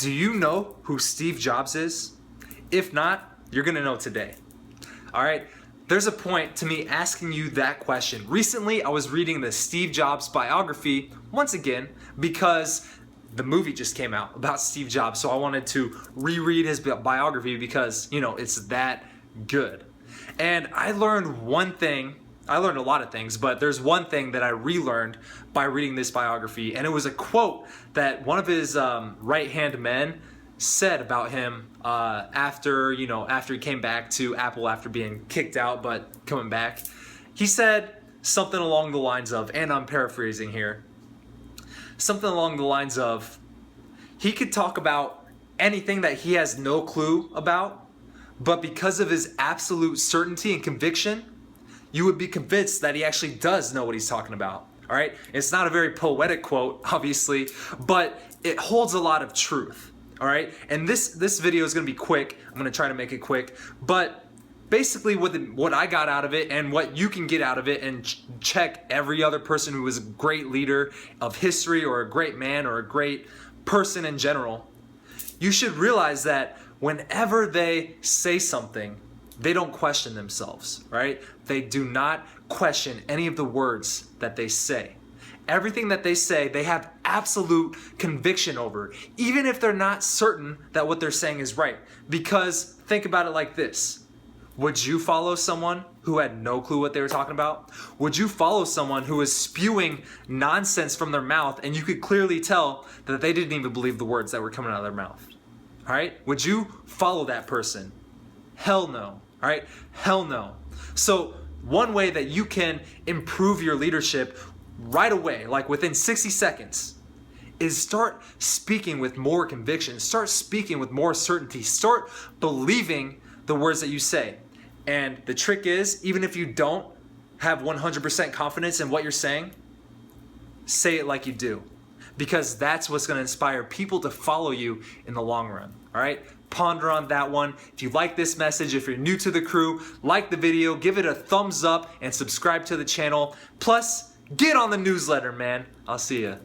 Do you know who Steve Jobs is? If not, you're gonna know today. All right, there's a point to me asking you that question. Recently, I was reading the Steve Jobs biography once again because the movie just came out about Steve Jobs, so I wanted to reread his biography because, it's that good. And I learned one thing. I learned a lot of things, but there's one thing that I relearned by reading this biography, and it was a quote that one of his right-hand men said about him after he came back to Apple after being kicked out, but coming back. He said something along the lines of, and I'm paraphrasing here, something along the lines of, he could talk about anything that he has no clue about, but because of his absolute certainty and conviction, you would be convinced that he actually does know what he's talking about. All right? It's not a very poetic quote, obviously, but it holds a lot of truth. All right? And this video is going to be quick. I'm going to try to make it quick. But basically what I got out of it and what you can get out of it, and check every other person who is a great leader of history or a great man or a great person in general, you should realize that whenever they say something, they don't question themselves, right? They do not question any of the words that they say. Everything that they say, they have absolute conviction over, even if they're not certain that what they're saying is right. Because think about it like this. Would you follow someone who had no clue what they were talking about? Would you follow someone who was spewing nonsense from their mouth and you could clearly tell that they didn't even believe the words that were coming out of their mouth? All right? Would you follow that person? Hell no. All right? Hell no. So one way that you can improve your leadership right away, like within 60 seconds, is start speaking with more conviction. Start speaking with more certainty. Start believing the words that you say. And the trick is, even if you don't have 100% confidence in what you're saying, say it like you do. Because that's what's going to inspire people to follow you in the long run. All right? Ponder on that one. If you like this message, if you're new to the crew, like the video, give it a thumbs up, and subscribe to the channel. Plus, get on the newsletter, man. I'll see ya.